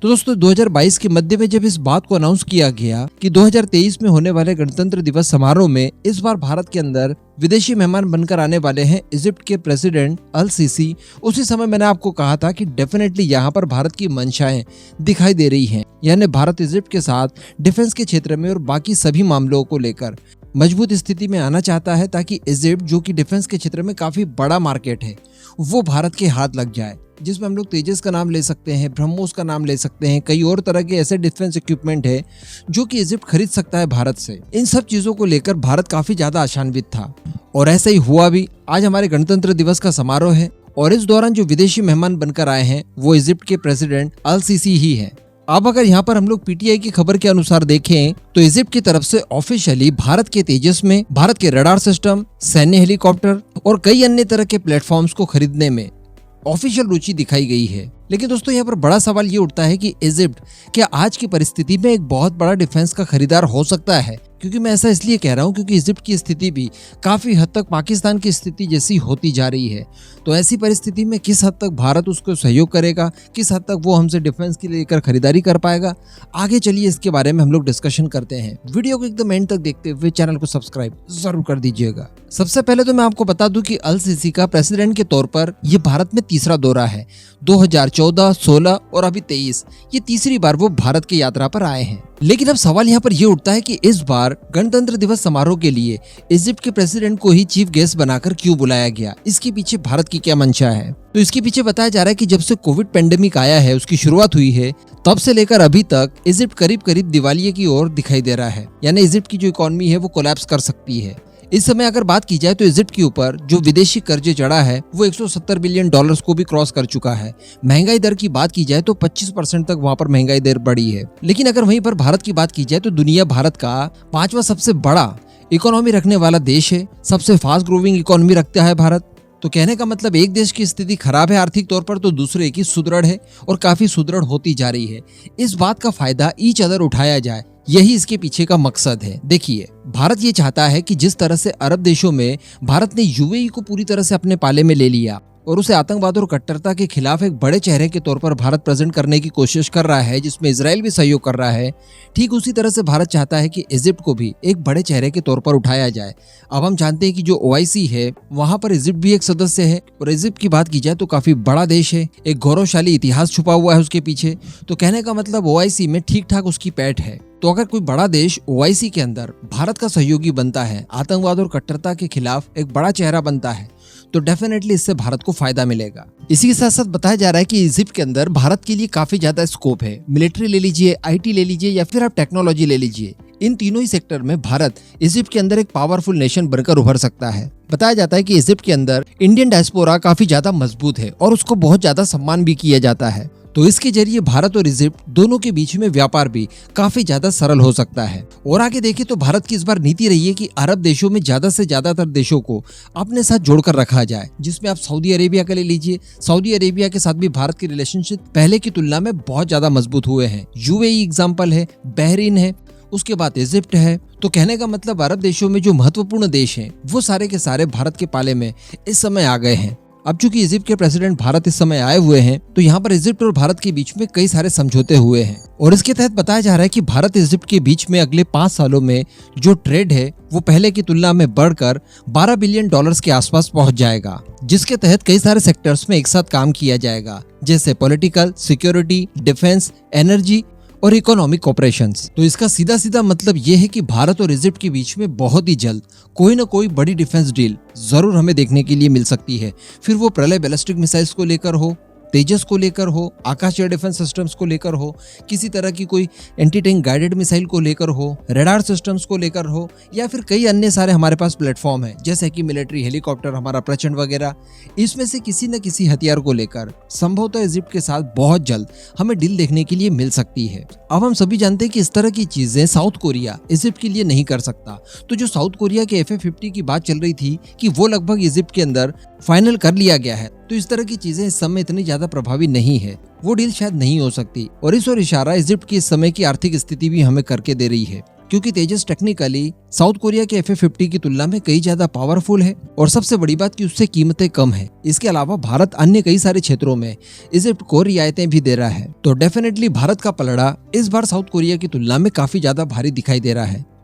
तो दोस्तों 2022 के मध्य में जब इस बात को अनाउंस किया गया कि 2023 में होने वाले गणतंत्र दिवस समारोह में इस बार भारत के अंदर विदेशी मेहमान बनकर आने वाले हैं इजिप्ट के प्रेसिडेंट अल सीसी, उसी समय मैंने आपको कहा था कि डेफिनेटली यहाँ पर भारत की मंशाएं दिखाई दे रही हैं। यानी भारत इजिप्ट के साथ डिफेंस के क्षेत्र में और बाकी सभी मामलों को लेकर मजबूत स्थिति में आना चाहता है, ताकि इजिप्ट जो कि डिफेंस के क्षेत्र में काफी बड़ा मार्केट है वो भारत के हाथ लग जाए, जिसमें हम लोग तेजस का नाम ले सकते हैं, ब्रह्मोस का नाम ले सकते हैं, कई और तरह के ऐसे डिफेंस इक्विपमेंट है जो कि इजिप्ट खरीद सकता है भारत से। इन सब चीजों को लेकर भारत काफी ज्यादा आशान्वित था और ऐसा ही हुआ भी। आज हमारे गणतंत्र दिवस का समारोह है और इस दौरान जो विदेशी मेहमान बनकर आए हैं वो इजिप्ट के प्रेसिडेंट अल सीसी ही है। अब अगर यहाँ पर हम लोग पीटीआई की खबर के अनुसार देखें तो इजिप्ट की तरफ से ऑफिशियली भारत के तेजस में, भारत के रडार सिस्टम, सैन्य हेलीकॉप्टर और कई अन्य तरह के प्लेटफॉर्म्स को खरीदने में ऑफिशियल रुचि दिखाई गई है। लेकिन दोस्तों यहाँ पर बड़ा सवाल ये उठता है कि इजिप्ट क्या आज की परिस्थिति में एक बहुत बड़ा डिफेंस का खरीदार हो सकता है? क्योंकि मैं ऐसा इसलिए कह रहा हूँ क्योंकि इजिप्ट की स्थिति भी काफी हद तक पाकिस्तान की स्थिति जैसी होती जा रही है। तो ऐसी परिस्थिति में किस हद तक भारत उसको सहयोग करेगा, किस हद तक वो हमसे डिफेंस के लेकर खरीदारी कर पाएगा, आगे चलिए इसके बारे में हम लोग डिस्कशन करते हैं। वीडियो को एकदम एंड तक देखते हुए चैनल को सब्सक्राइब जरूर कर दीजिएगा। सबसे पहले तो मैं आपको बता दूं कि अल सीसी का प्रेसिडेंट के तौर पर ये भारत में तीसरा दौरा है। 2014, 16 और अभी 23 ये तीसरी बार वो भारत की यात्रा पर आए हैं। लेकिन अब सवाल यहाँ पर ये उठता है कि इस बार गणतंत्र दिवस समारोह के लिए इजिप्ट के प्रेसिडेंट को ही चीफ गेस्ट बनाकर क्यों बुलाया गया? इसके पीछे भारत की क्या मंशा है? तो इसके पीछे बताया जा रहा है कि जब से कोविड पेंडेमिक आया है, उसकी शुरुआत हुई है, तब से लेकर अभी तक इजिप्ट करीब करीब दिवालिये की ओर दिखाई दे रहा है। यानी इजिप्ट की जो इकोनॉमी है वो कोलैप्स कर सकती है। इस समय अगर बात की जाए तो इजिप्ट के ऊपर जो विदेशी कर्जे चढ़ा है वो 170 बिलियन डॉलर्स को भी क्रॉस कर चुका है। महंगाई दर की बात की जाए तो 25% तक वहां पर महंगाई दर बढ़ी है। लेकिन अगर वहीं पर भारत की बात की जाए तो दुनिया भारत का 5वां सबसे बड़ा इकोनॉमी रखने वाला देश है, सबसे फास्ट ग्रोइंग इकोनॉमी रखता है भारत। तो कहने का मतलब एक देश की स्थिति खराब है आर्थिक तौर पर तो दूसरे की सुदृढ़ है और काफी सुदृढ़ होती जा रही है। इस बात का फायदा ईच अदर उठाया जाए, यही इसके पीछे का मकसद है। देखिए, भारत ये चाहता है कि जिस तरह से अरब देशों में भारत ने यूएई को पूरी तरह से अपने पाले में ले लिया और उसे आतंकवाद और कट्टरता के खिलाफ एक बड़े चेहरे के तौर पर भारत प्रेजेंट करने की कोशिश कर रहा है, जिसमें इजराइल भी सहयोग कर रहा है, ठीक उसी तरह से भारत चाहता है कि इजिप्ट को भी एक बड़े चेहरे के तौर पर उठाया जाए। अब हम जानते हैं कि जो OIC है वहां पर इजिप्ट भी एक सदस्य है और इजिप्ट की बात की जाए तो काफी बड़ा देश है, एक गौरवशाली इतिहास छुपा हुआ है उसके पीछे। तो कहने का मतलब OIC में ठीक ठाक उसकी पैठ है। तो अगर कोई बड़ा देश OIC के अंदर भारत का सहयोगी बनता है, आतंकवाद और कट्टरता के खिलाफ एक बड़ा चेहरा बनता है, तो डेफिनेटली इससे भारत को फायदा मिलेगा। इसी के साथ साथ बताया जा रहा है कि इजिप्ट के अंदर भारत के लिए काफी ज्यादा स्कोप है। मिलिट्री ले लीजिए, IT ले लीजिए या फिर आप टेक्नोलॉजी ले लीजिए, इन तीनों ही सेक्टर में भारत इजिप्ट के अंदर एक पावरफुल नेशन बनकर उभर सकता है। बताया जाता है कि इजिप्ट के अंदर इंडियन डायस्पोरा काफी ज्यादा मजबूत है और उसको बहुत ज्यादा सम्मान भी किया जाता है। तो इसके जरिए भारत और इजिप्ट दोनों के बीच में व्यापार भी काफी ज्यादा सरल हो सकता है। और आगे देखें तो भारत की इस बार नीति रही है कि अरब देशों में ज्यादा से ज्यादातर देशों को अपने साथ जोड़कर रखा जाए, जिसमें आप सऊदी अरेबिया का ले लीजिए। सऊदी अरेबिया के साथ भी भारत के रिलेशनशिप पहले की तुलना में बहुत ज्यादा मजबूत हुए हैं। UAE एग्जाम्पल है, बहरीन है, उसके बाद इजिप्ट है। तो कहने का मतलब अरब देशों में जो महत्वपूर्ण देश हैं वो सारे के सारे भारत के पाले में इस समय आ गए हैं। अब चूंकि इजिप्ट के प्रेसिडेंट भारत इस समय आए हुए हैं तो यहाँ पर इजिप्ट और भारत के बीच में कई सारे समझौते हुए हैं और इसके तहत बताया जा रहा है कि भारत इजिप्ट के बीच में अगले 5 सालों में जो ट्रेड है वो पहले की तुलना में बढ़कर 12 बिलियन डॉलर्स के आसपास पहुंच जाएगा, जिसके तहत कई सारे सेक्टर्स में एक साथ काम किया जाएगा, जैसे पॉलिटिकल, सिक्योरिटी, डिफेंस, एनर्जी और इकोनॉमिक कोऑपरेशंस। तो इसका सीधा सीधा मतलब ये है कि भारत और इजिप्ट के बीच में बहुत ही जल्द कोई ना कोई बड़ी डिफेंस डील जरूर हमें देखने के लिए मिल सकती है। फिर वो प्रलय बैलिस्टिक मिसाइल्स को लेकर हो, तेजस को लेकर हो, आकाशीय डिफेंस सिस्टम्स को लेकर हो, किसी तरह की कोई एंटी टैंक गाइडेड मिसाइल को लेकर हो, रडार सिस्टम्स को लेकर हो, या फिर कई अन्य सारे हमारे पास प्लेटफॉर्म है जैसे कि मिलिट्री हेलीकॉप्टर, हमारा प्रचंड वगैरह। इसमें से किसी न किसी हथियार को लेकर संभवतः इजिप्ट के साथ बहुत जल्द हमें डील देखने के लिए मिल सकती है। अब हम सभी जानते हैं कि इस तरह की चीजें साउथ कोरिया इजिप्ट के लिए नहीं कर सकता। तो जो साउथ कोरिया के FA-50 की बात चल रही थी कि वो लगभग इजिप्ट के अंदर फाइनल कर लिया गया है, तो इस तरह की चीजें इस समय इतनी ज्यादा प्रभावी नहीं है, वो डील शायद नहीं हो सकती। और इस ओर इशारा इजिप्ट की इस समय की आर्थिक स्थिति भी हमें करके दे रही है। क्योंकि तेजस टेक्निकली साउथ कोरिया के F-50 की तुलना में कई ज्यादा पावरफुल है और सबसे बड़ी बात कि उससे कीमतें कम है। इसके अलावा भारत अन्य कई सारे क्षेत्रों में इजिप्ट को रियायतें भी दे रहा है। तो डेफिनेटली भारत का पलड़ा इस बार साउथ कोरिया की तुलना में काफी ज्यादा भारी दिखाई दे रहा है।